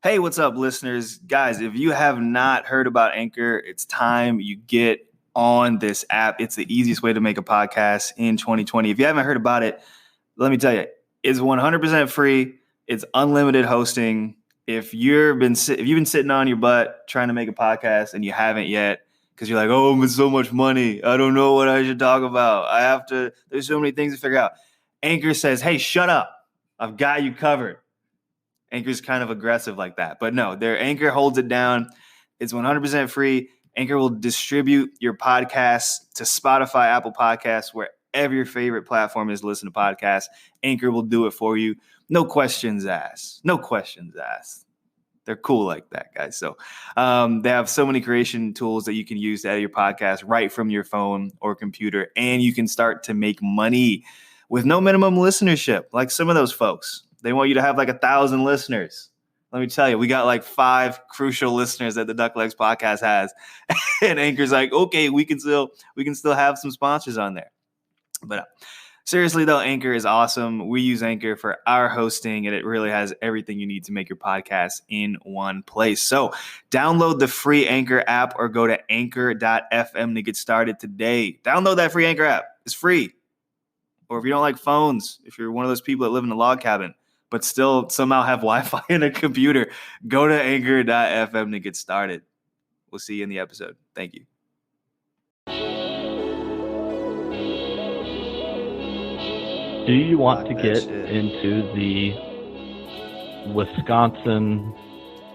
Hey, what's up, listeners? Guys, if you have not heard about Anchor, it's time you get on this app. It's the easiest way to make a podcast in 2020. If you haven't heard about it, let me tell you, it's 100% free. It's unlimited hosting. If you've been sitting on your butt trying to make a podcast and you haven't yet, because you're like, oh, it's so much money. I don't know what I should talk about. There's so many things to figure out. Anchor says, hey, shut up. I've got you covered. Anchor's kind of aggressive like that. But no, their Anchor holds it down. It's 100% free. Anchor will distribute your podcasts to Spotify, Apple Podcasts, wherever your favorite platform is to listen to podcasts. Anchor will do it for you. No questions asked. No questions asked. They're cool like that, guys. So they have so many creation tools that you can use to edit your podcast right from your phone or computer. And you can start to make money with no minimum listenership, like some of those folks. They want you to have like 1,000 listeners. Let me tell you, we got like 5 crucial listeners that the Duck Legs podcast has. And Anchor's like, okay, we can still have some sponsors on there. But seriously though, Anchor is awesome. We use Anchor for our hosting, and it really has everything you need to make your podcast in one place. So download the free Anchor app or go to anchor.fm to get started today. Download that free Anchor app. It's free. Or if you don't like phones, if you're one of those people that live in a log cabin, but still somehow have Wi-Fi in a computer, go to anchor.fm to get started. We'll see you in the episode. Thank you. Do you want to get into the Wisconsin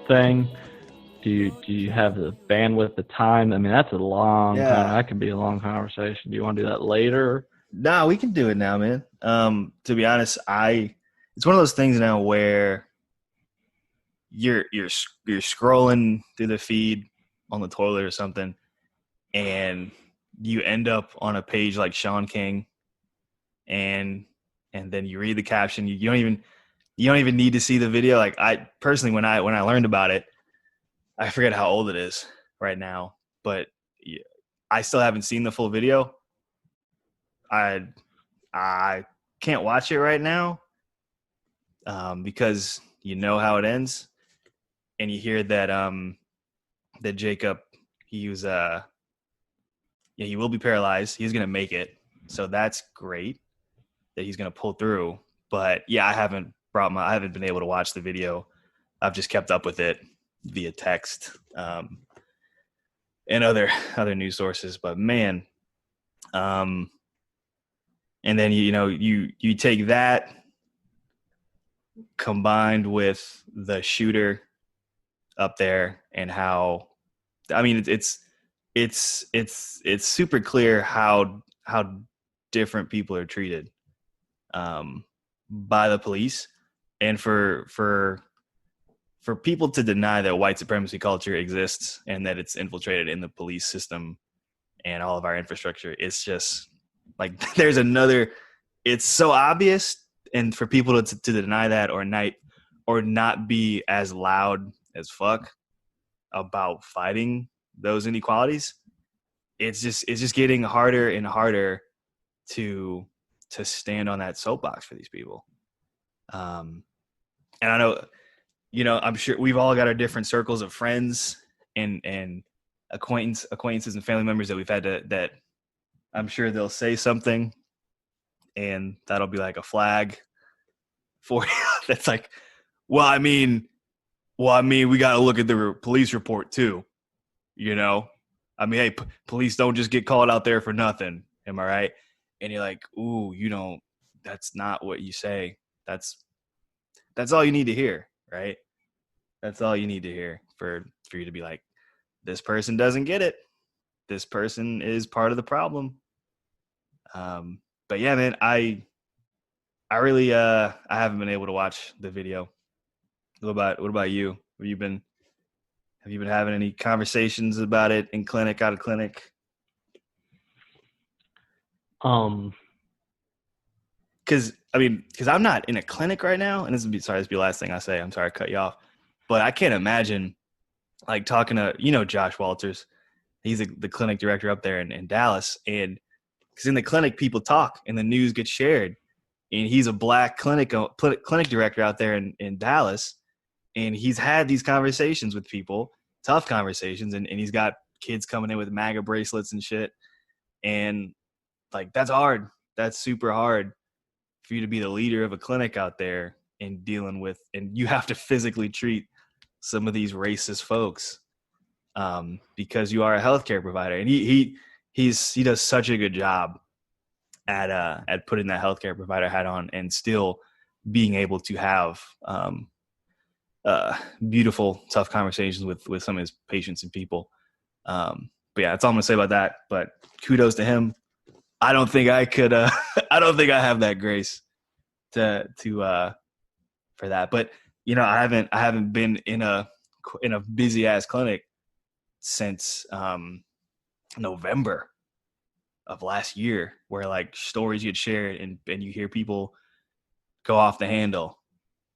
thing? Do you have the bandwidth, the time? I mean, that's a long time. That could be a long conversation. Do you want to do that later? No, we can do it now, man. To be honest, it's one of those things now where you're scrolling through the feed on the toilet or something, and you end up on a page like Sean King, and then you read the caption. You don't even need to see the video. Like, I personally, when I learned about it, I forget how old it is right now, but I still haven't seen the full video. I can't watch it right now because you know how it ends, and you hear that that Jacob, he will be paralyzed. He's gonna make it, so that's great that he's gonna pull through. But yeah, I haven't been able to watch the video. I've just kept up with it via text and other news sources. But man, and then you take that combined with the shooter up there, and how, I mean, it's super clear how different people are treated by the police, and for people to deny that white supremacy culture exists and that it's infiltrated in the police system and all of our infrastructure. It's just like it's so obvious, and for people to deny that or not be as loud as fuck about fighting those inequalities, it's just getting harder and harder to stand on that soapbox for these people. And I know, I'm sure we've all got our different circles of friends and acquaintances and family members that we've had that I'm sure they'll say something, and that'll be like a flag for you. That's like, well, I mean, we got to look at the police report too. I mean, hey, police don't just get called out there for nothing. Am I right? And you're like, ooh, that's not what you say. That's all you need to hear, right? That's all you need to hear for you to be like, this person doesn't get it. This person is part of the problem. But yeah, man, I really I haven't been able to watch the video. What about you? Have you been having any conversations about it in clinic, out of clinic? Because I'm not in a clinic right now, and this will be the last thing I say. I'm sorry I cut you off, but I can't imagine like talking to Josh Walters. He's the clinic director up there in Dallas, and because in the clinic people talk and the news gets shared, and he's a black clinic director out there in Dallas, And he's had these conversations with people, tough conversations, and he's got kids coming in with MAGA bracelets and shit. And like, that's hard. That's super hard for you to be the leader of a clinic out there and dealing with, and you have to physically treat some of these racist folks because you are a healthcare provider. And he does such a good job at putting that healthcare provider hat on and still being able to have beautiful, tough conversations with some of his patients and people. But yeah, that's all I'm gonna say about that. But kudos to him. I don't think I could. I don't think I have that grace to for that. But you know, I haven't been in a busy ass clinic since November of last year, where like stories you'd share and you hear people go off the handle,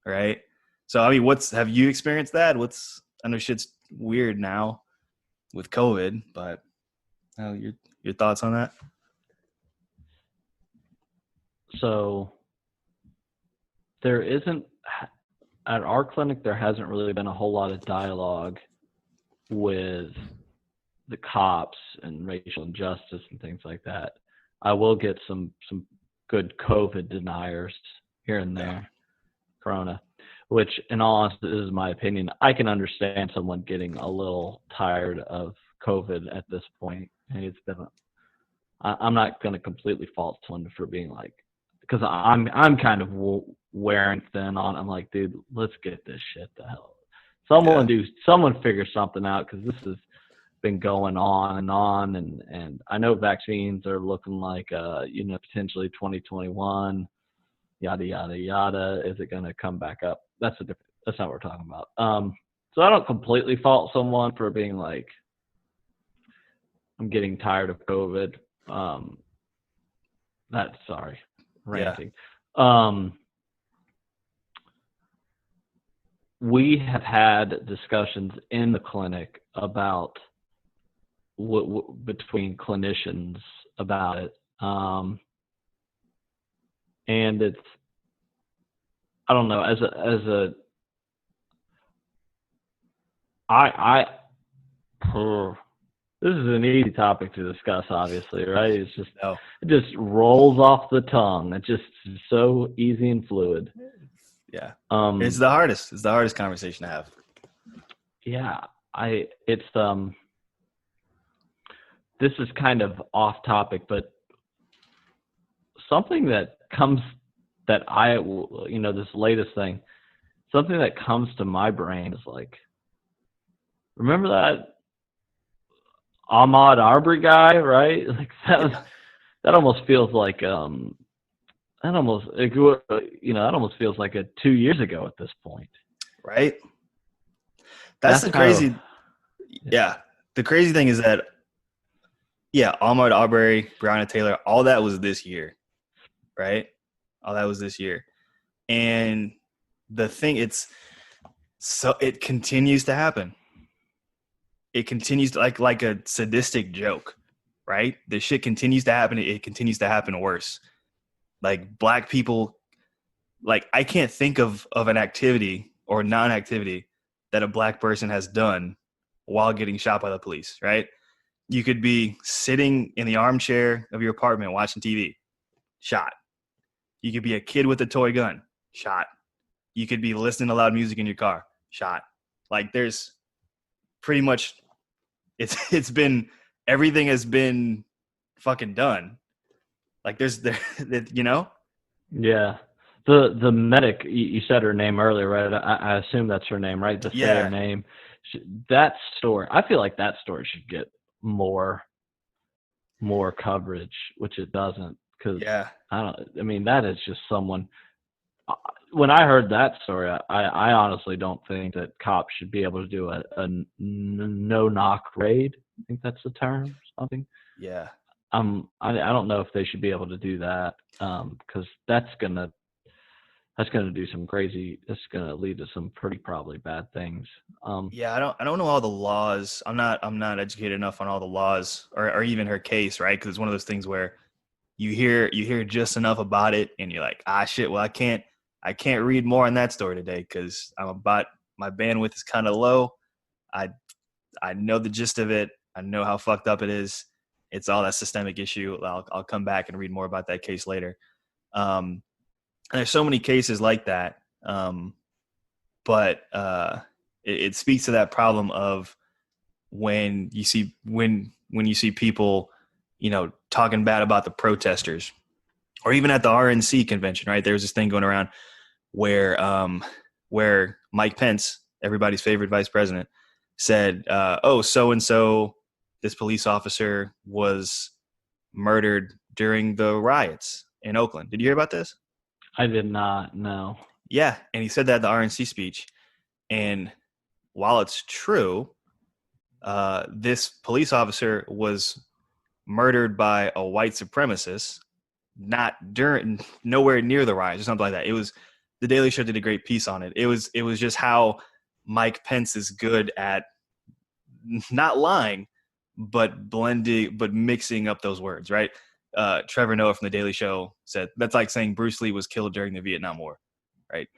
right? So I mean, have you experienced that? I know shit's weird now with COVID, but your thoughts on that? So there isn't, at our clinic, there hasn't really been a whole lot of dialogue with the cops and racial injustice and things like that. I will get some good COVID deniers here and there, Corona, which in all honesty, this is my opinion. I can understand someone getting a little tired of COVID at this point. And I'm not going to completely fault someone for being like, because I'm kind of wearing thin on. I'm like, dude, let's get this shit the hell. Someone figure something out, because this has been going on, and I know vaccines are looking like potentially 2021, yada yada yada. Is it going to come back up? That's not what we're talking about. So I don't completely fault someone for being like, I'm getting tired of COVID. Ranting. Yeah. We have had discussions in the clinic about between clinicians about it, and it's, I don't know, this is an easy topic to discuss, obviously, right? It's just, It just rolls off the tongue. It's just so easy and fluid. Yeah. It's the hardest. It's the hardest conversation to have. Yeah. This is kind of off topic, but something this latest thing, something that comes to my brain is like, remember that Ahmaud Arbery guy, right? Like that almost feels like that almost feels like 2 years ago at this point, right? That's the crazy. The crazy thing is that Ahmaud Arbery, Breonna Taylor, all that was this year, right? All that was this year, and the thing, it continues to happen. It continues to, like a sadistic joke, right? This shit continues to happen. It continues to happen worse. Like, black people, like, I can't think of an activity or non-activity that a black person has done while getting shot by the police, right? You could be sitting in the armchair of your apartment watching TV, shot. You could be a kid with a toy gun, shot. You could be listening to loud music in your car, shot. Like, there's pretty much, it's been, everything has been fucking done. Like, you know? Yeah. The medic, you said her name earlier, right? I assume that's her name, right? The fair name. That story, I feel like that story should get more coverage, which it doesn't, because that is just someone. When I heard that story, I honestly don't think that cops should be able to do a no-knock raid. I think that's the term, something. Yeah. I don't know if they should be able to do that, because that's gonna do some crazy. It's gonna lead to some pretty probably bad things. I don't know all the laws. I'm not educated enough on all the laws or even her case, right? Because it's one of those things where you hear just enough about it, and you're like, shit. Well, I can't read more on that story today because I'm about my bandwidth is kind of low. I know the gist of it. I know how fucked up it is. It's all that systemic issue. I'll come back and read more about that case later. And there's so many cases like that. But it speaks to that problem of when you see people, talking bad about the protesters, or even at the RNC convention, right? There's this thing going around where Mike Pence, everybody's favorite vice president, said, "Oh, so and so, this police officer was murdered during the riots in Oakland." Did you hear about this? I did not know. Yeah, and he said that at the RNC speech. And while it's true, this police officer was murdered by a white supremacist, nowhere near the riots or something like that. It was, the Daily Show did a great piece on it. It was just how Mike Pence is good at not lying, but mixing up those words, right? Trevor Noah from the Daily Show said that's like saying Bruce Lee was killed during the Vietnam War, right?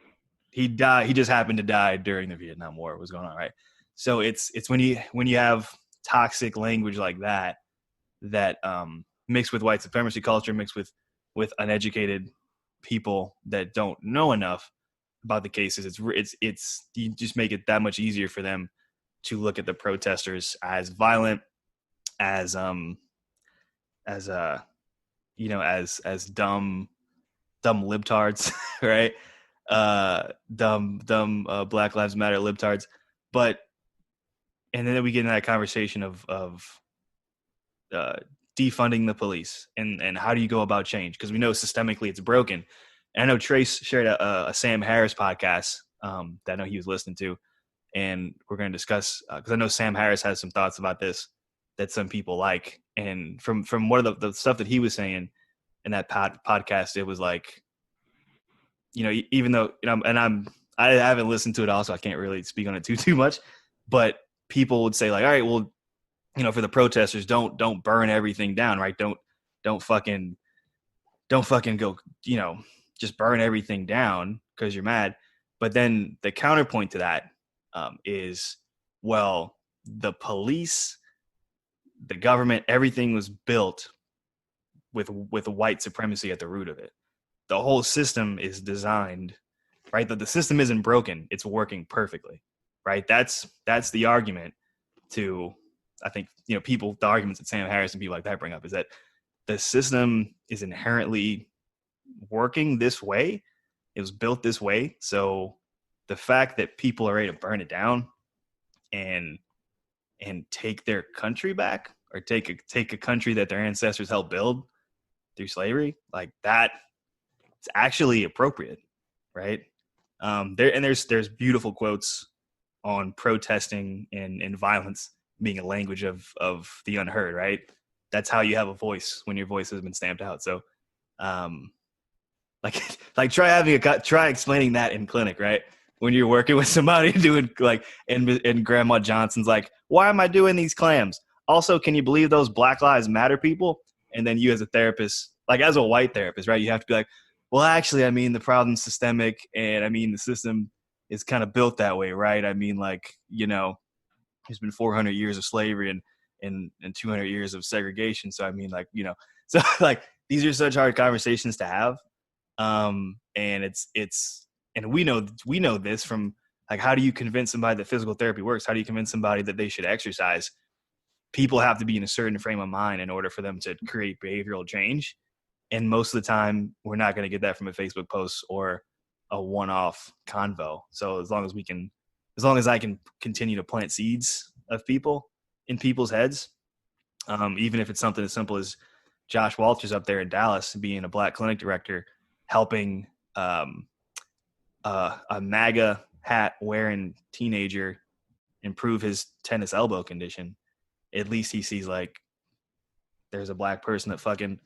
He died. He just happened to die during the Vietnam War. What was going on, right? So it's when you have toxic language like that mixed with white supremacy culture, mixed with uneducated people that don't know enough about the cases. It's you just make it that much easier for them to look at the protesters as violent, as dumb libtards, right? Dumb Black Lives Matter libtards. And then we get into that conversation of defunding the police and how do you go about change? Because we know systemically it's broken. And I know Trace shared a Sam Harris podcast that I know he was listening to, and we're going to discuss, because I know Sam Harris has some thoughts about this that some people like. And from one of the stuff that he was saying in that podcast, it was like, even though, I haven't listened to it also, I can't really speak on it too much, but people would say like, all right, well, for the protesters, don't burn everything down, right? Don't fucking go, just burn everything down because you're mad. But then the counterpoint to that is, well, the police, the government, everything was built with white supremacy at the root of it. The whole system is designed, right? That the system isn't broken; it's working perfectly, right? That's the argument to, I think, the arguments that Sam Harris and people like that bring up is that the system is inherently working this way. It was built this way. So the fact that people are ready to burn it down and take their country back, or take a country that their ancestors helped build through slavery, like that, it's actually appropriate, right? There's beautiful quotes on protesting and violence being a language of the unheard, right? That's how you have a voice when your voice has been stamped out. So, try explaining that in clinic, right? When you're working with somebody doing and Grandma Johnson's like, why am I doing these clams? Also, can you believe those Black Lives Matter people? And then you as a therapist, like as a white therapist, right? You have to be like, well, actually, I mean, the problem's systemic, and I mean, the system is kind of built that way, right? I mean, there's been 400 years of slavery and 200 years of segregation. So I mean, so these are such hard conversations to have. And and we know this from how do you convince somebody that physical therapy works? How do you convince somebody that they should exercise? People have to be in a certain frame of mind in order for them to create behavioral change. And most of the time, we're not going to get that from a Facebook post or a one-off convo. So as long as I can continue to plant seeds of people in people's heads, even if it's something as simple as Josh Walters up there in Dallas being a Black clinic director, helping a MAGA hat wearing teenager improve his tennis elbow condition, at least he sees there's a Black person that fucking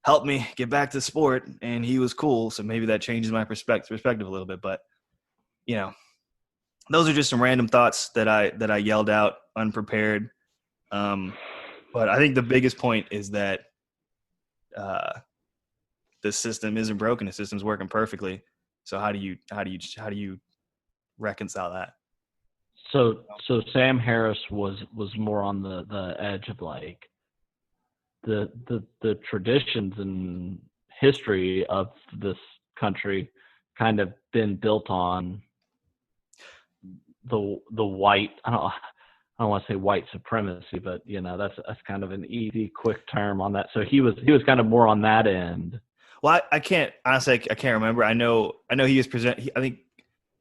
helped me get back to sport, and he was cool. So maybe that changes my perspective a little bit. But those are just some random thoughts that I yelled out unprepared. But I think the biggest point is that the system isn't broken. The system's working perfectly. So how do you reconcile that? So Sam Harris was more on the edge of like the traditions and history of this country kind of been built on the white, I don't want to say white supremacy, but that's kind of an easy quick term on that. So he was kind of more on that end. Well, I can't honestly. I can't remember. I know he was I think,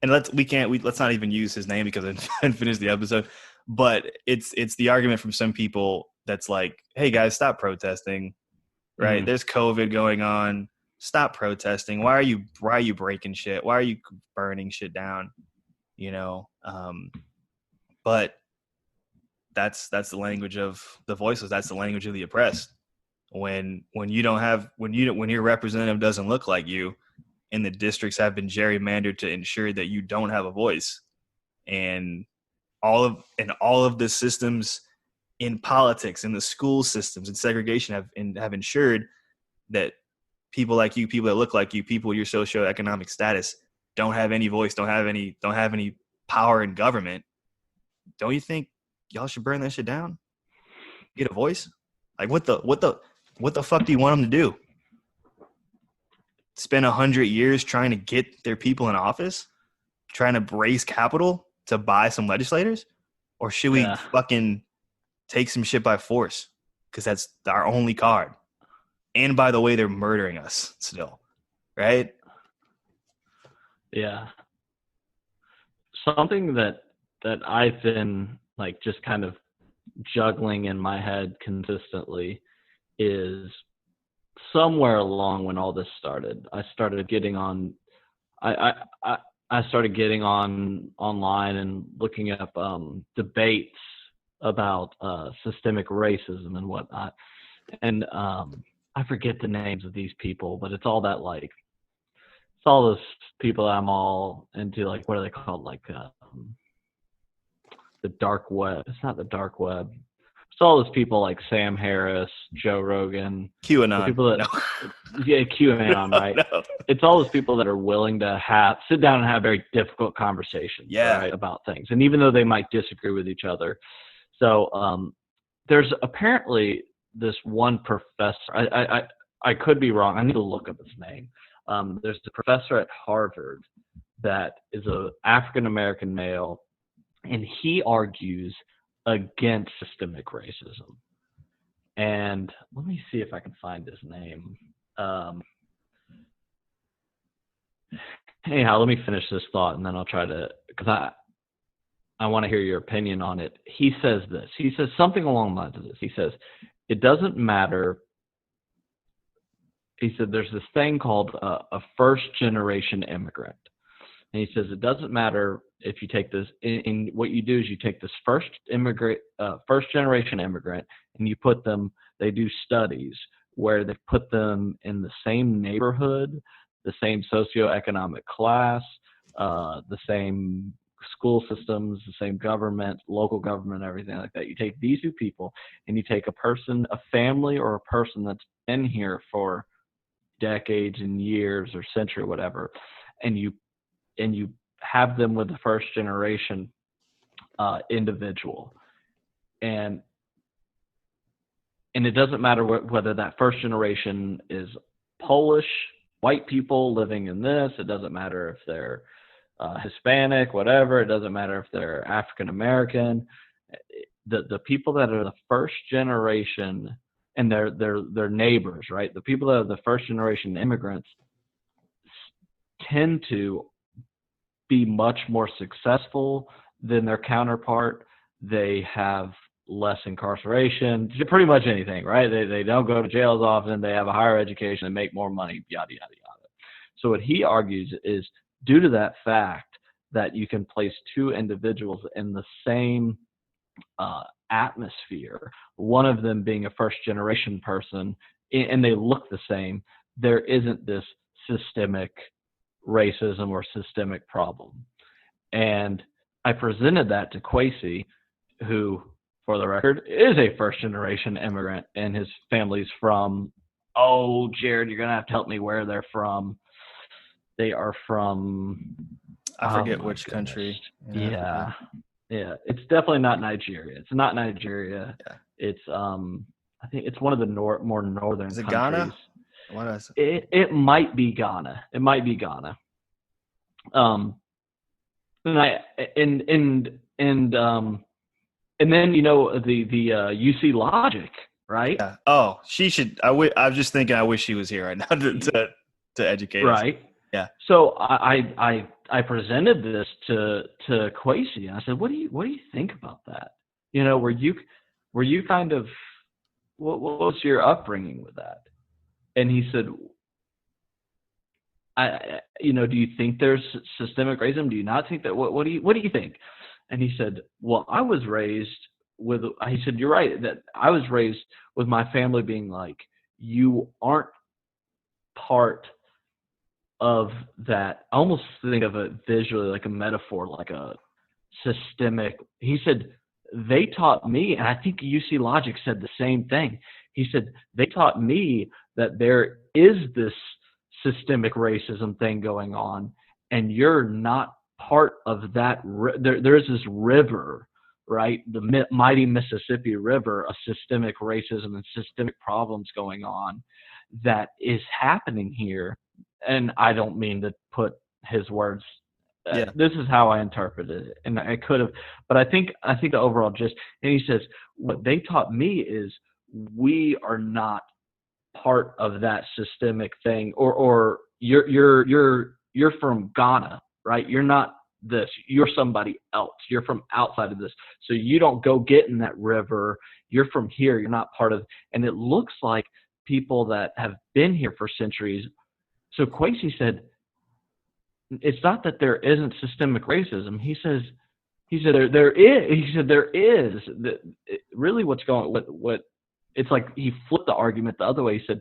and let's not even use his name because I didn't finish the episode. But it's the argument from some people that's like, hey guys, stop protesting. Right? Mm-hmm. There's COVID going on. Stop protesting. Why are you breaking shit? Why are you burning shit down? But that's the language of the voiceless. That's the language of the oppressed. When your representative doesn't look like you, and the districts have been gerrymandered to ensure that you don't have a voice, and all of the systems in politics, in the school systems, and segregation have ensured that people like you, people that look like you, people your socioeconomic status don't have any voice, don't have any power in government. Don't you think y'all should burn that shit down? Get a voice? Like what the fuck do you want them to do? Spend 100 years trying to get their people in office, trying to raise capital to buy some legislators? Or should we fucking take some shit by force? Because that's our only card. And by the way, they're murdering us still, right? Yeah. Something that I've been like just kind of juggling in my head consistently is somewhere along when all this started, I started getting on online and looking up debates about systemic racism and whatnot. And I forget the names of these people, but it's all those people that I'm all into, like, what are they called? Like the dark web. It's not the dark web. It's all those people like Sam Harris, Joe Rogan. QAnon. People that, yeah, QAnon, right? No. It's all those people that are willing to sit down and have very difficult conversations, right, about things. And even though they might disagree with each other. So there's apparently this one professor. I could be wrong. I need to look up his name. There's a professor at Harvard that is an African-American male, and he argues against systemic racism. And let me see if I can find his name. Anyhow, let me finish this thought, and then I'll try to, because I want to hear your opinion on it. He says this. He says something along the lines of this. He says, it doesn't matter. He said there's this thing called a first-generation immigrant. And he says it doesn't matter if you take this, in what you do is you take this first-generation immigrant, and you put them, they do studies where they put them in the same neighborhood, the same socioeconomic class, the same school systems, the same government, local government, everything like that. You take these two people and you take a family or a person that's been here for decades and years or century, whatever, and you have them with the first generation individual. And it doesn't matter whether that first generation is Polish, white people living in this. It doesn't matter if they're Hispanic, whatever. It doesn't matter if they're African American. The people that are the first generation, and they're neighbors, right? The people that are the first generation immigrants tend to be much more successful than their counterpart. They have less incarceration, pretty much anything, right? They don't go to jail as often. They have a higher education. They make more money, yada, yada, yada. So what he argues is, due to that fact that you can place two individuals in the same atmosphere, one of them being a first-generation person, and they look the same, there isn't this systemic racism or systemic problem. And I presented that to Kwesi, who, for the record, is a first-generation immigrant, and his family's from, Jared, you're going to have to help me where they're from. They are from... I forget which country. Yeah. Yeah, it's definitely not Nigeria. It's not Nigeria. Yeah. It's I think it's one of the more northern Is it countries. Ghana? What else? It might be Ghana. It might be Ghana. Um, and I and then the UC Logic, right? Yeah. Oh, she should. I was just thinking. I wish she was here right now to educate us. Right. Yeah. So I presented this to Quasi. I said, what do you think about that? Were you kind of what was your upbringing with that? And he said, do you think there's systemic racism? Do you not think that? What do you think? And he said, well, I was raised with. He said, you're right that I was raised with my family being like, you aren't part of that. I almost think of it visually like a metaphor, like a systemic. He said they taught me, and I think UC Logic said the same thing. He said they taught me that there is this systemic racism thing going on, and you're not part of that. There's this river, right? The mighty Mississippi River of systemic racism and systemic problems going on that is happening here. And I don't mean to put his words. Yeah. This is how I interpreted it, and I could have, but I think the overall gist. And he says what they taught me is we are not part of that systemic thing, or you're from Ghana, right? You're not this. You're somebody else. You're from outside of this, so you don't go get in that river. You're from here. You're not part of. And it looks like people that have been here for centuries. So Quasi said, it's not that there isn't systemic racism. He said there is. He said there is. Really, what's going what it's like he flipped the argument the other way. He said,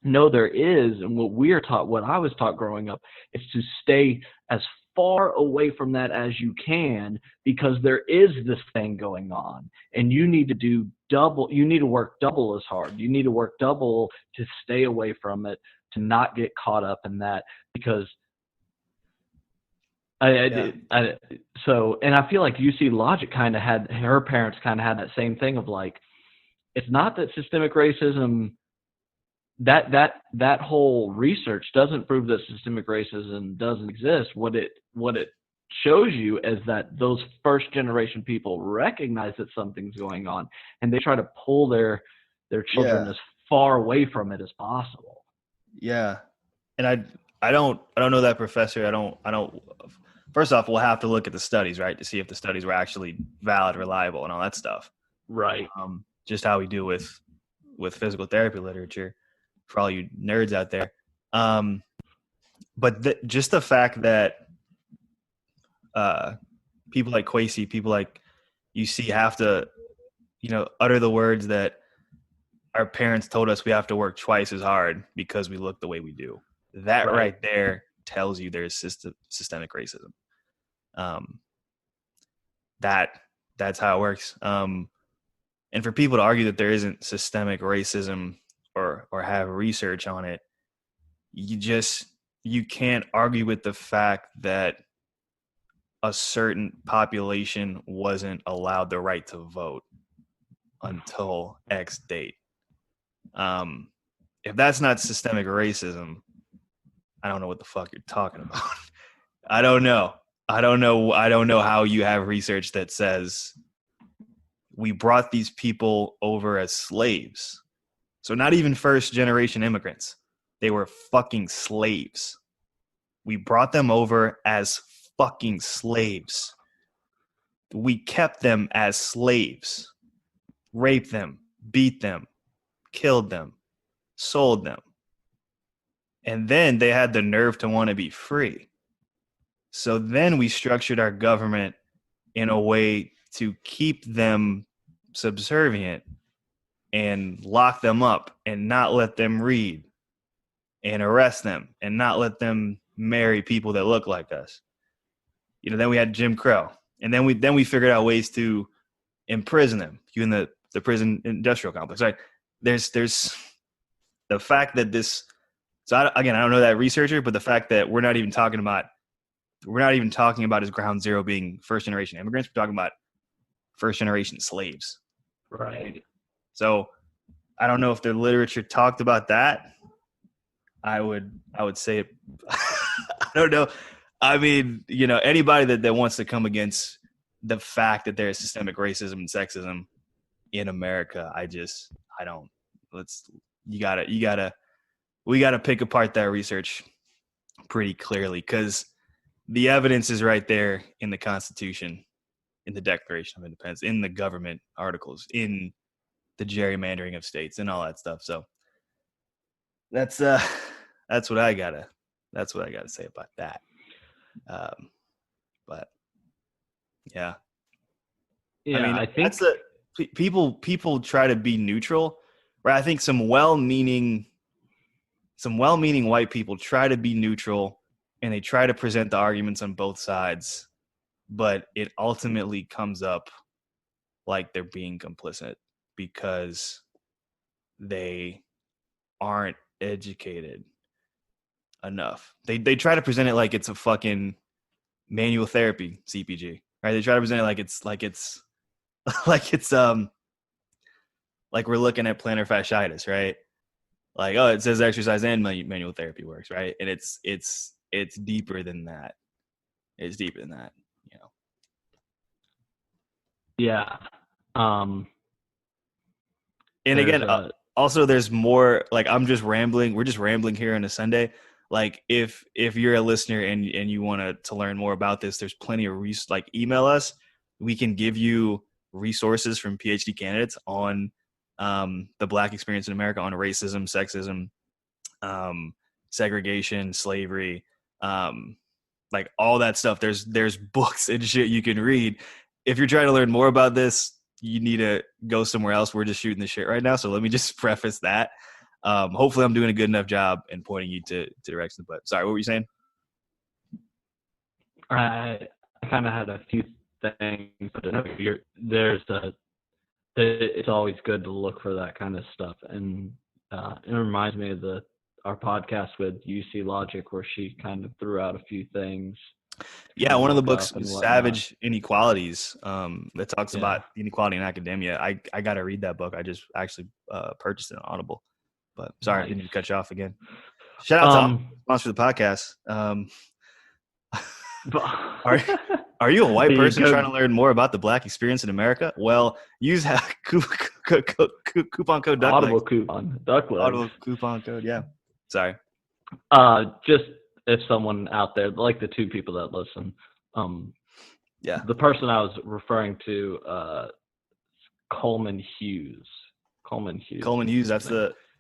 no, there is, and what we are taught, what I was taught growing up, is to stay as far away from that as you can, because there is this thing going on, and you need to do double. You need to work double as hard. You need to work double to stay away from it, to not get caught up in that, because so, and I feel like UC Logic kind of had, her parents kind of had that same thing of like, it's not that systemic racism, that whole research doesn't prove that systemic racism doesn't exist. What it shows you is that those first generation people recognize that something's going on, and they try to pull their children as far away from it as possible. Yeah. And I don't know that professor. I don't. First off, we'll have to look at the studies, right, to see if the studies were actually valid, reliable, and all that stuff. Right. Just how we do with physical therapy literature, for all you nerds out there. But just the fact that people like Quasi, people like UC have to, utter the words that our parents told us we have to work twice as hard because we look the way we do. That right there tells you there's systemic racism. That's how it works. And for people to argue that there isn't systemic racism or have research on it, you can't argue with the fact that a certain population wasn't allowed the right to vote until X date. If that's not systemic racism, I don't know what the fuck you're talking about. I don't know how you have research that says we brought these people over as slaves. So not even first generation immigrants. They were fucking slaves. We brought them over as fucking slaves. We kept them as slaves. Raped them, beat them, killed them, sold them. And then they had the nerve to want to be free. So then we structured our government in a way to keep them subservient and lock them up and not let them read and arrest them and not let them marry people that look like us. Then we had Jim Crow. And then we figured out ways to imprison them in the prison industrial complex. Right? There's the fact that this. So I don't know that researcher, but the fact that we're not even talking about we're not even talking about as ground zero being first generation immigrants. We're talking about first generation slaves. Right. So I don't know if the literature talked about that. I would say I don't know. I mean, anybody that wants to come against the fact that there's systemic racism and sexism in America, I don't. We gotta pick apart that research pretty clearly, because the evidence is right there in the Constitution, in the Declaration of Independence, in the government articles, in the gerrymandering of states, and all that stuff. So that's what I gotta say about that. But yeah, Yeah, I mean, I think people try to be neutral, right? I think some well-meaning white people try to be neutral, and they try to present the arguments on both sides, but it ultimately comes up like they're being complicit because they aren't educated enough. They try to present it like it's a fucking manual therapy CPG, right? They try to present it like it's like we're looking at plantar fasciitis, right? Like, oh, it says exercise and manual therapy works, right? And it's deeper than that. It's deeper than that, Yeah. And again, also there's more. Like, I'm just rambling. We're just rambling here on a Sunday. Like, if you're a listener and you want to learn more about this, there's plenty of like, email us. We can give you resources from PhD candidates on the Black experience in America, on racism, sexism, segregation, slavery, like all that stuff. There's books and shit you can read. If you're trying to learn more about this, you need to go somewhere else. We're just shooting the shit right now. So let me just preface that. Hopefully I'm doing a good enough job in pointing you to directions. But sorry, what were you saying? I kind of had a few things, but it's always good to look for that kind of stuff. And it reminds me of our podcast with UC Logic, where she kind of threw out a few things. Yeah, one of the books, Savage Inequalities, that talks about inequality in academia. I got to read that book. I just actually purchased it on Audible. But sorry, I didn't cut you off again. Shout out to sponsor the podcast. Are you a white person trying to learn more about the Black experience in America? Well, use coupon code DUCKLEGS. Audible coupon, DUCKLEGS. Audible coupon code, yeah. Sorry. Just if someone out there, like the two people that listen, the person I was referring to, Coleman Hughes. Coleman Hughes.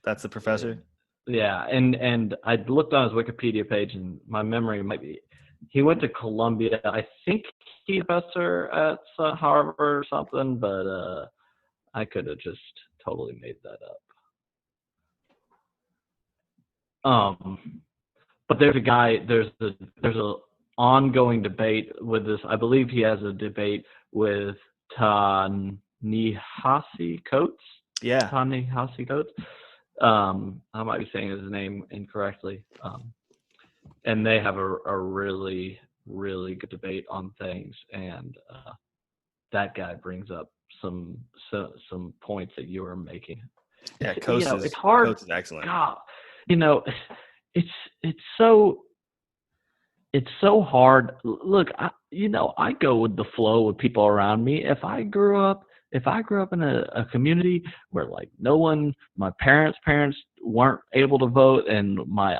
That's the professor. Yeah, and I looked on his Wikipedia page, and my memory might be. He went to Columbia. I think he's a professor at Harvard or something, but I could have just totally made that up. But there's a guy. There's a ongoing debate with this. I believe he has a debate with Ta-Nehisi Coates. Yeah. Ta-Nehisi Coates. I might be saying his name incorrectly. And they have a really, really good debate on things. And that guy brings up some points that you were making. Yeah, Coates it's hard. Coates is excellent. God, it's so hard. Look, I go with the flow with people around me. If I grew up in a community where, like, my parents weren't able to vote, and my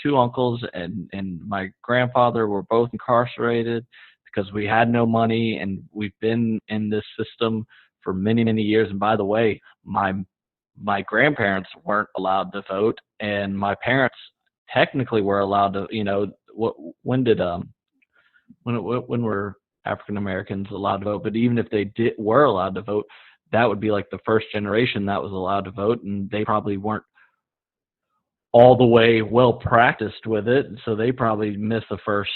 two uncles and my grandfather were both incarcerated because we had no money, and we've been in this system for many, many years. And by the way, my grandparents weren't allowed to vote, and my parents technically were allowed to, when were African Americans allowed to vote? But even if they were allowed to vote, that would be like the first generation that was allowed to vote, and they probably weren't all the way well practiced with it, so they probably missed the first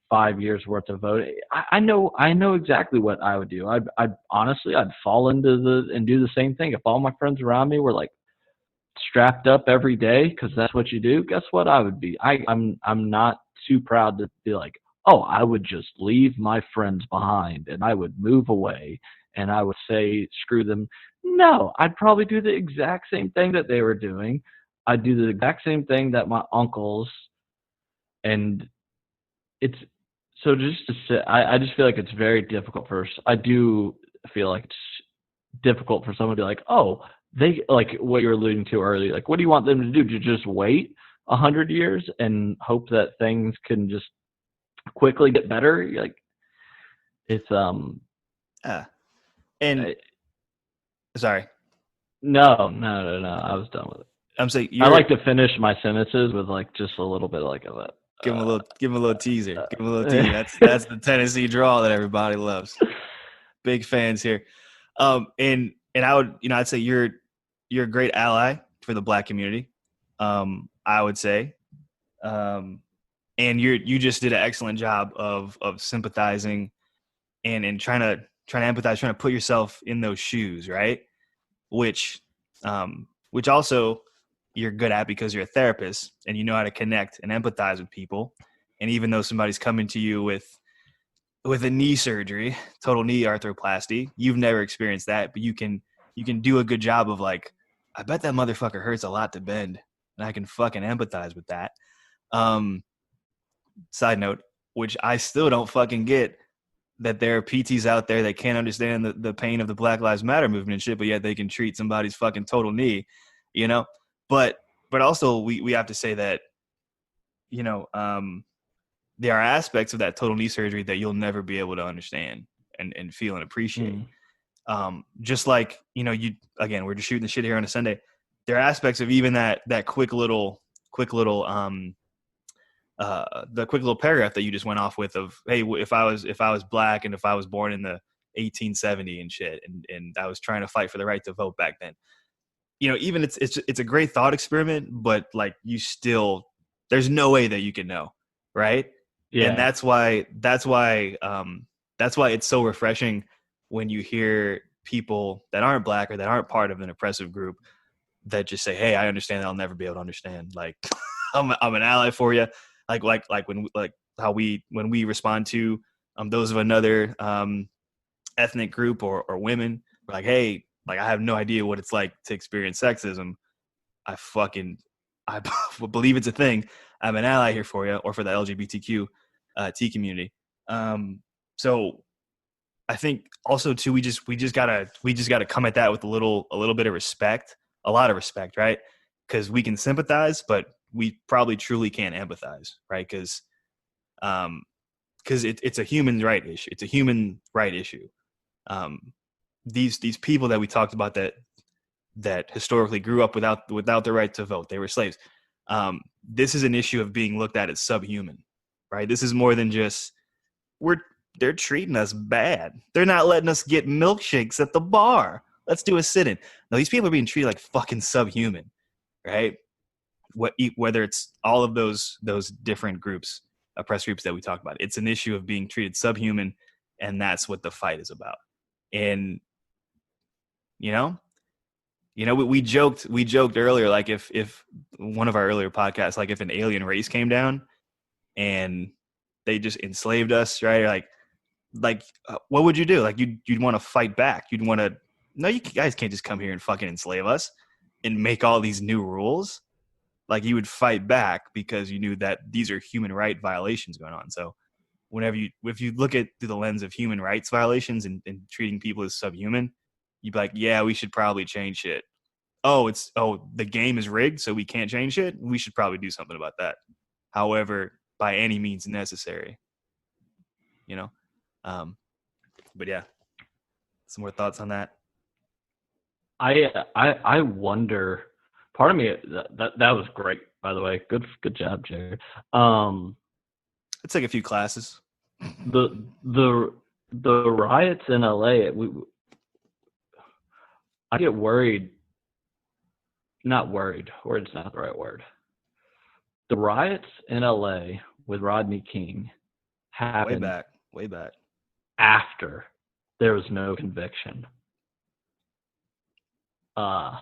5 years worth of voting. I know exactly what I would do. I'd honestly fall into and do the same thing. If all my friends around me were like strapped up every day, because that's what you do, guess what I would be? I'm not too proud to be like, oh, I would just leave my friends behind and I would move away and I would say, screw them. No, I'd probably do the exact same thing that they were doing. I'd do the exact same thing that my uncles, and it's so just to say, I just feel like it's very difficult for, I do feel like it's difficult for someone to be like, oh, they, like what you're alluding to earlier, like, what do you want them to do? To just wait 100 years and hope that things can just quickly get better? Like, it's Yeah. And I, sorry, no, I was done with it. I'm saying I you're like to finish my sentences with like just a little bit like of a give him a little teaser. Give him a little uh, teaser. That's the Tennessee draw that everybody loves. Big fans here. And I would, I'd say you're a great ally for the Black community. I would say. And you just did an excellent job of sympathizing and trying to empathize, trying to put yourself in those shoes, right? Which which also you're good at because you're a therapist and you know how to connect and empathize with people. And even though somebody's coming to you with a knee surgery, total knee arthroplasty, you've never experienced that, but you can do a good job of like, I bet that motherfucker hurts a lot to bend, and I can fucking empathize with that. Side note, which I still don't fucking get, that there are PTs out there that can't understand the pain of the Black Lives Matter movement and shit, but yet they can treat somebody's fucking total knee, you know? But also we have to say that, there are aspects of that total knee surgery that you'll never be able to understand and feel and appreciate. Just like, we're just shooting the shit here on a Sunday. There are aspects of even that quick little the quick little paragraph that you just went off with of, hey, if I was Black and if I was born in the 1870 and shit, and I was trying to fight for the right to vote back then, even it's a great thought experiment, but like there's no way that you can know, right? yeah. And that's why it's so refreshing when you hear people that aren't Black or that aren't part of an oppressive group that just say, hey, I understand that I'll never be able to understand. Like, I'm an ally for you. When we respond to those of another ethnic group or women, we're like, hey, like, I have no idea what it's like to experience sexism. I believe it's a thing. I'm an ally here for you, or for the LGBTQ T community. So I think also too, we just gotta come at that with a little bit of respect, a lot of respect, right? Because we can sympathize, but we probably truly can't empathize, right? Because it's a human right issue. It's a human right issue. These people that we talked about that historically grew up without the right to vote, they were slaves. This is an issue of being looked at as subhuman, right? This is more than just they're treating us bad. They're not letting us get milkshakes at the bar. Let's do a sit-in. No, these people are being treated like fucking subhuman, right? Whether it's all of those different groups, oppressed groups that we talk about, it's an issue of being treated subhuman, and that's what the fight is about. And we joked earlier, like if one of our earlier podcasts, like if an alien race came down and they just enslaved us, right? What would you do? Like you'd want to fight back. You'd want to, no, you guys can't just come here and fucking enslave us and make all these new rules. Like, you would fight back because you knew that these are human right violations going on. So if you look at through the lens of human rights violations and treating people as subhuman, you'd be like, yeah, we should probably change shit. The game is rigged, so we can't change shit. We should probably do something about that. However, by any means necessary, but yeah, some more thoughts on that. I wonder. Part of me that was great, by the way. Good job, Jared. It's like a few classes. The riots in LA. I get worried. Not worried. Worried's not the right word. The riots in LA with Rodney King happened way back after there was no conviction. I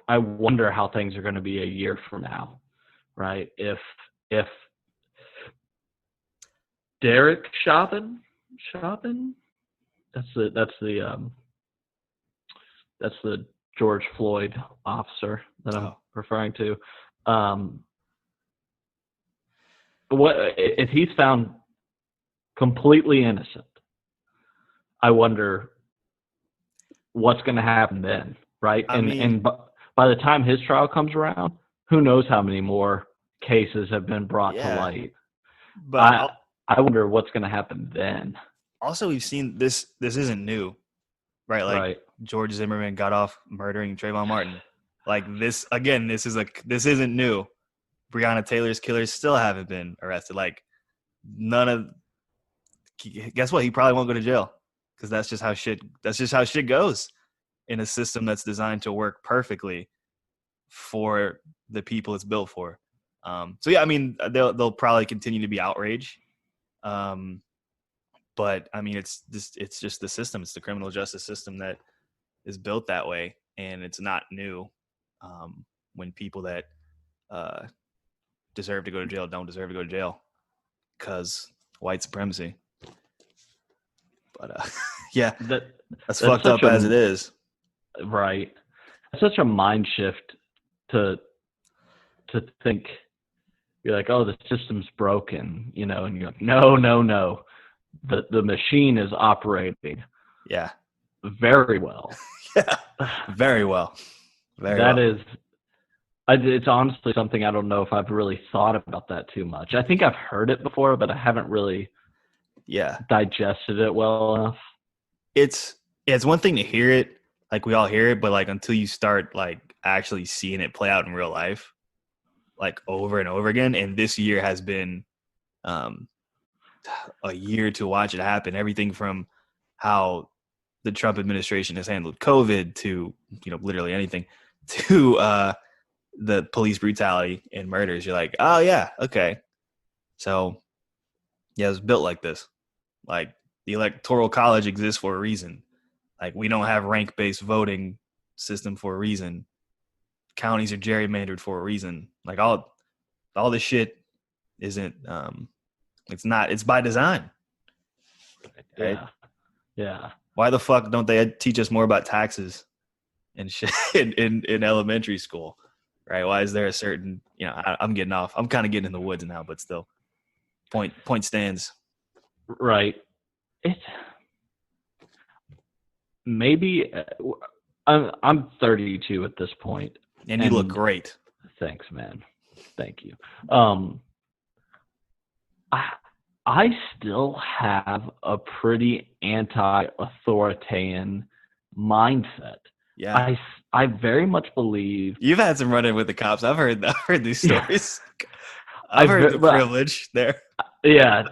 wonder how things are going to be a year from now, right? If Derek Chauvin, that's the George Floyd officer that I'm referring to. What if he's found completely innocent? I wonder what's going to happen then, right? And by the time his trial comes around, who knows how many more cases have been brought to light. But I wonder what's going to happen then. Also, we've seen this isn't new, right? Like George Zimmerman got off murdering Trayvon Martin. Like this again, this isn't new. Breonna Taylor's killers still haven't been arrested. Like guess what? He probably won't go to jail because that's just how shit goes in a system that's designed to work perfectly for the people it's built for. So yeah, I mean, they'll probably continue to be outraged. But I mean, it's just the system. It's the criminal justice system that is built that way, and it's not new. When people that deserve to go to jail don't deserve to go to jail because white supremacy. But yeah, that's fucked up as it is. Right. It's such a mind shift to think. You're like, oh, the system's broken, you know, and you're like, no. The machine is operating. Yeah. Very well. Yeah. Very well. It's honestly something I don't know if I've really thought about that too much. I think I've heard it before, but I haven't really digested it well enough. It's one thing to hear it, like we all hear it, but like until you start like actually seeing it play out in real life, like over and over again. And this year has been a year to watch it happen. Everything from how the Trump administration has handled COVID to, you know, literally anything to the police brutality and murders. You're like, oh yeah, okay. So yeah, it's built like this. Like the Electoral College exists for a reason. Like we don't have rank-based voting system for a reason. Counties are gerrymandered for a reason. Like all this shit isn't it's by design. Right? Yeah. Why the fuck don't they teach us more about taxes and shit in elementary school? Right? Why is there a certain, you know, I'm getting off. I'm kind of getting in the woods now, but still. Point stands. Right. It's maybe I'm 32 at this point. And you look great. Thanks, man. Thank you. I still have a pretty anti-authoritarian mindset. Yeah. I very much believe you've had some run-in with the cops. I've heard these stories. I've heard the privilege there. Yeah,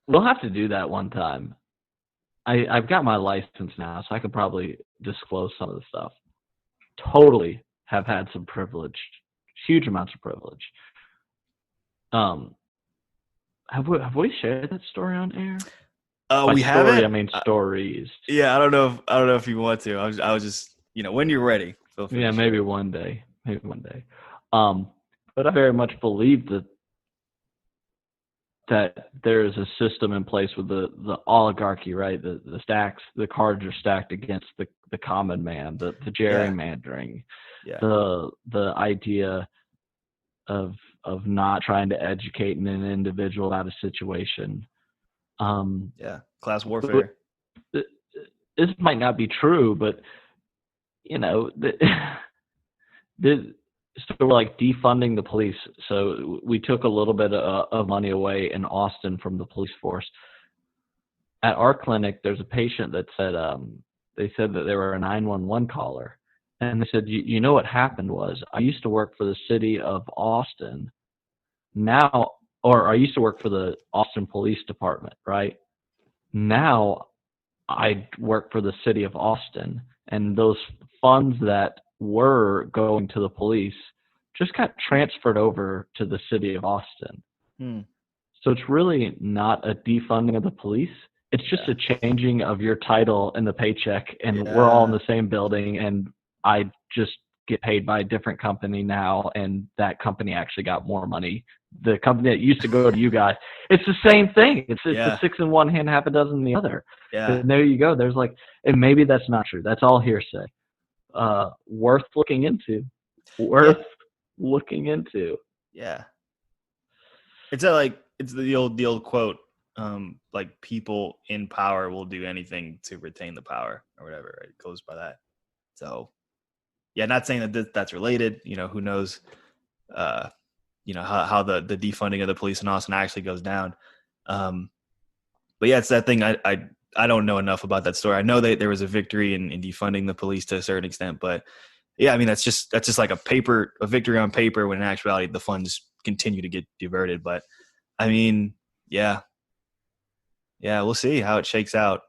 we'll have to do that one time. I've got my license now, so I could probably disclose some of the stuff. Totally have had some privilege, huge amounts of privilege. Have we shared that story on air? We haven't. I mean stories. Yeah, I don't know if you want to. I was just, you know, when you're ready. Feel free to maybe one day. But I very much believe that there is a system in place with the oligarchy, right? The cards are stacked against the common man, the gerrymandering, the idea of not trying to educate an individual about a situation. Class warfare. This might not be true, but you know, so we're like defunding the police. So we took a little bit of money away in Austin from the police force. At our clinic, there's a patient that said they said that they were a 911 caller, and they said, you know what happened was I used to work for the city of Austin. I used to work for the Austin Police Department, right? Now I work for the city of Austin, and those funds that were going to the police just got transferred over to the city of Austin. So it's really not a defunding of the police. It's just a changing of your title and the paycheck, and we're all in the same building, and I just get paid by a different company now, and that company actually got more money. The company that used to go to you guys, it's the same thing. It's Yeah. the 6 in one hand, half a dozen in the other. Yeah. And there you go. There's like, and maybe that's not true. That's all hearsay. Worth looking into. Looking into. Yeah. It's the old quote, like people in power will do anything to retain the power or whatever. Right? It goes by that. So, yeah, not saying that that's related. Who knows? How the defunding of the police in Austin actually goes down. But yeah, it's that thing. I don't know enough about that story. I know that there was a victory in defunding the police to a certain extent, but yeah, I mean that's just like a victory on paper when in actuality the funds continue to get diverted. But I mean, yeah, we'll see how it shakes out.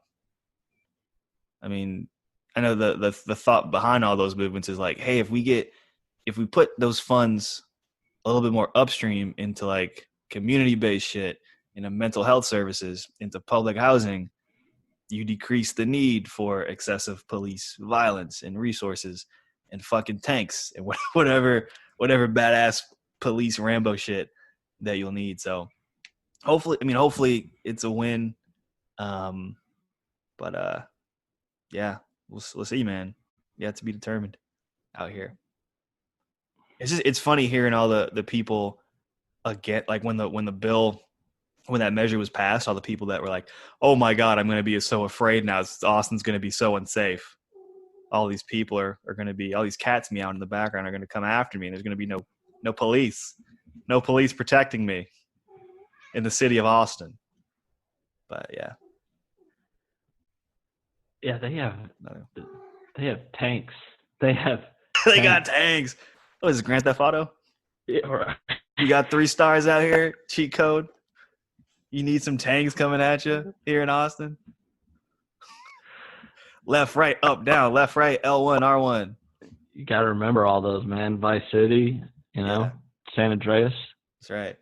I mean, I know the thought behind all those movements is like, hey, if we put those funds a little bit more upstream into like community-based shit, into mental health services, into public housing, you decrease the need for excessive police violence and resources and fucking tanks and whatever badass police Rambo shit that you'll need. So hopefully it's a win. But yeah, we'll see, man. You have to be determined out here. It's funny hearing all the people again, like when that measure was passed, all the people that were like, oh my God, I'm going to be so afraid now. Austin's going to be so unsafe. All these people are going to be, all these cats meowing in the background are going to come after me. And there's going to be no police protecting me in the city of Austin. But yeah. Yeah, they have tanks. They got tanks. What is it, Grand Theft Auto? Yeah, right. You got 3 stars out here, cheat code. You need some tanks coming at you here in Austin. Left, right, up, down, left, right, L1, R1. You got to remember all those, man. Vice City, San Andreas. That's right.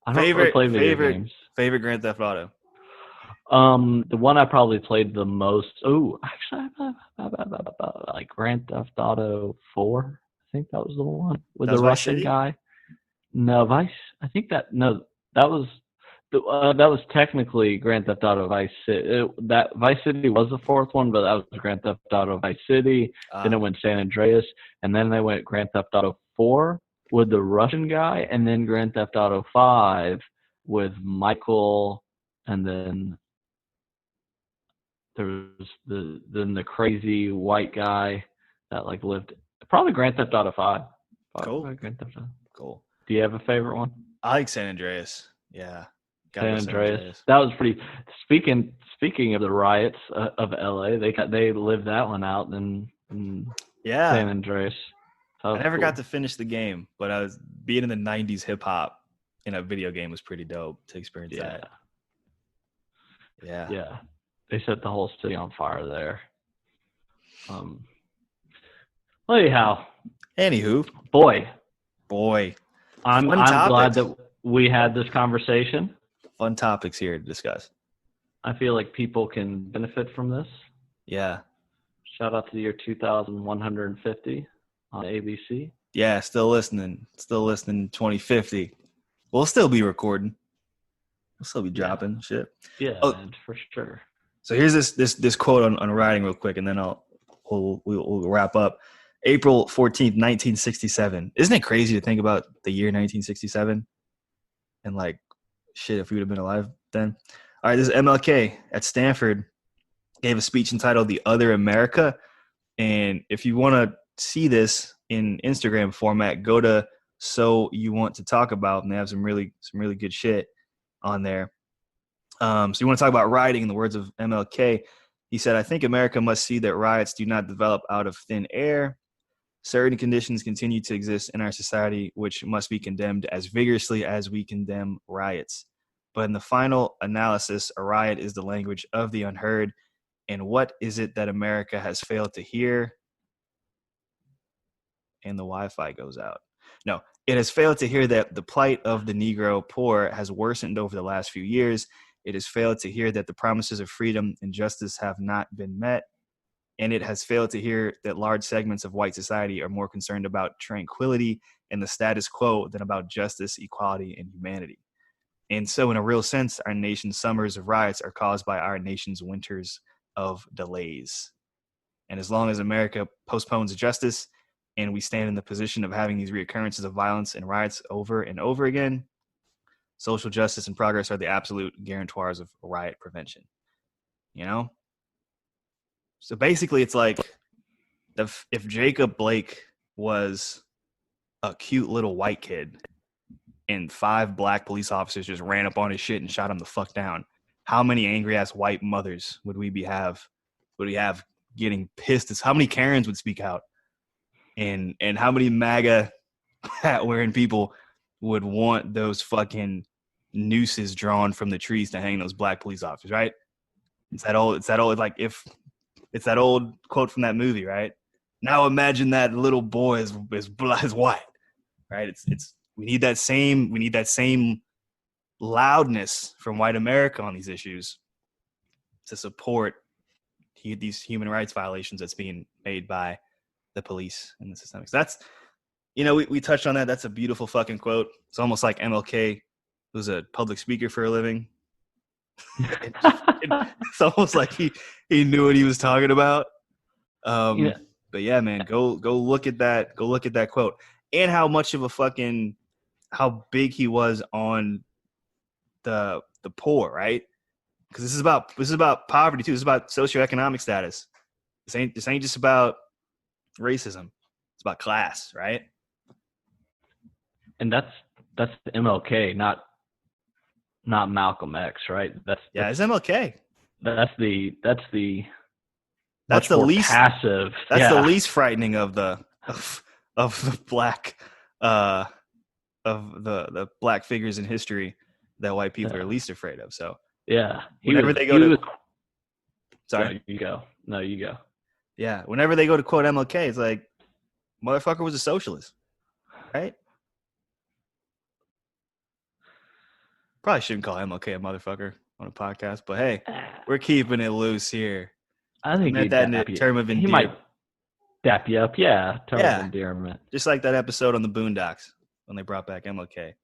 I don't really play video games. Favorite Grand Theft Auto? The one I probably played the most. Oh, actually, like Grand Theft Auto 4. I think that was the one with the Russian guy. No, Vice. I think that was technically Grand Theft Auto Vice City. That Vice City was the 4th one, but that was Grand Theft Auto Vice City. Then it went San Andreas, and then they went Grand Theft Auto 4 with the Russian guy, and then Grand Theft Auto 5 with Michael, and then there was the crazy white guy that like lived. Probably Grand Theft Auto 5. Cool. Grand Theft Auto. Cool. Do you have a favorite one? I like San Andreas. Yeah. San Andreas. That was pretty. Speaking of the riots of LA, they lived that one out in San Andreas. I never got to finish the game, but I was being in the '90s hip hop in a video game was pretty dope to experience that. Yeah. Yeah. They set the whole city on fire there. Anyhow. Anywho. Boy. I'm glad that we had this conversation. Fun topics here to discuss. I feel like people can benefit from this. Yeah. Shout out to the year 2150 on ABC. Yeah, still listening. 2050. We'll still be recording. We'll still be dropping shit. Yeah, man, for sure. So here's this quote on writing real quick, and then we'll wrap up. April 14th, 1967. Isn't it crazy to think about the year 1967? And like, shit, if we would have been alive then. All right, this is MLK at Stanford. Gave a speech entitled "The Other America," and if you want to see this in Instagram format, go to So You Want to Talk About, and they have some really good shit on there. So you want to talk about rioting in the words of MLK. He said, "I think America must see that riots do not develop out of thin air. Certain conditions continue to exist in our society, which must be condemned as vigorously as we condemn riots. But in the final analysis, a riot is the language of the unheard. And what is it that America has failed to hear?" And the Wi-Fi goes out. No, it has failed to hear that the plight of the Negro poor has worsened over the last few years. It has failed to hear that the promises of freedom and justice have not been met. and it has failed to hear that large segments of white society are more concerned about tranquility and the status quo than about justice, equality, and humanity. And so, in a real sense, our nation's summers of riots are caused by our nation's winters of delays. And as long as America postpones justice and we stand in the position of having these reoccurrences of violence and riots over and over again, social justice and progress are the absolute guarantors of riot prevention. You know? So basically, it's like if Jacob Blake was a cute little white kid and 5 black police officers just ran up on his shit and shot him the fuck down, how many angry ass white mothers would we have getting pissed? How many Karens would speak out? And how many MAGA hat wearing people would want those fucking nooses drawn from the trees to hang those black police officers, right? It's that old like if it's that old quote from that movie, right? Now imagine that little boy is white, right? It's we need that same loudness from white America on these issues to support these human rights violations that's being made by the police and the systemics. That's, we touched on that. That's a beautiful fucking quote. It's almost like MLK was a public speaker for a living. It's almost like he knew what he was talking about. But yeah, man, go look at that. Go look at that quote and how much of how big he was on the poor, right? Because this is about poverty too. This is about socioeconomic status. This ain't just about racism. It's about class, right? And that's the MLK, not Malcolm X, right? It's MLK. That's the least passive. That's the least frightening of the black of the black figures in history that white people are least afraid of. So whenever they go to sorry, you go. No, you go. Yeah, whenever they go to quote MLK, it's like, motherfucker was a socialist, right? Probably shouldn't call MLK a motherfucker on a podcast, but hey, we're keeping it loose here. I think that in a term of endearment. He might dap you up, term of endearment. Just like that episode on the Boondocks when they brought back MLK.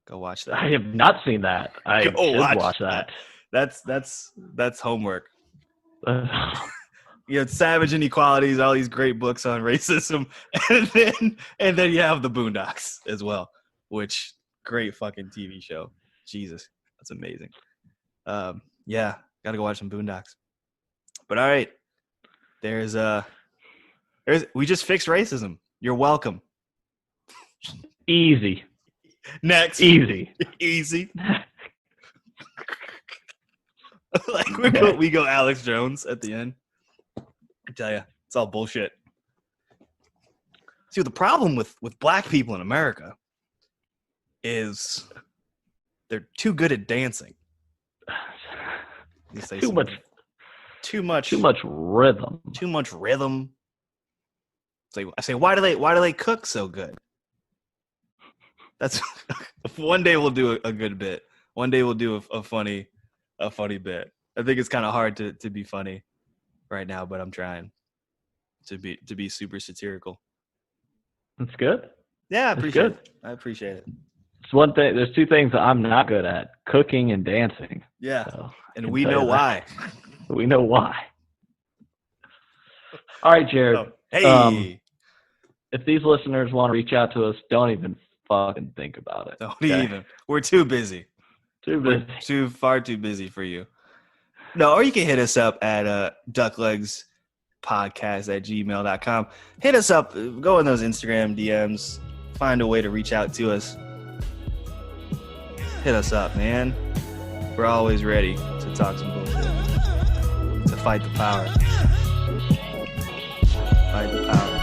Go watch that. I have not seen that. I should watch that. That's homework. You have Savage Inequalities, all these great books on racism, and then you have the Boondocks as well, which great fucking TV show. Jesus, that's amazing. Gotta go watch some Boondocks. But all right, we just fixed racism. You're welcome. Easy. Next. Easy. Like we go Alex Jones at the end. I tell you, it's all bullshit. See, the problem with black people in America is they're too good at dancing. Too much rhythm. Too much rhythm. I say, why do they cook so good? That's one day we'll do a good bit. One day we'll do a funny bit. I think it's kind of hard to be funny right now, but I'm trying to be super satirical. That's good. Yeah, I appreciate it. It's one thing. There's 2 things that I'm not good at: cooking and dancing. Yeah, so and we know why. We know why. All right, Jared. Oh, hey. If these listeners want to reach out to us, don't even fucking think about it. Don't even. We're too busy. Far too busy for you. No, or you can hit us up at ducklegspodcast@gmail.com. Hit us up. Go in those Instagram DMs. Find a way to reach out to us. Hit us up, man. We're always ready to talk some bullshit. To fight the power. Fight the power.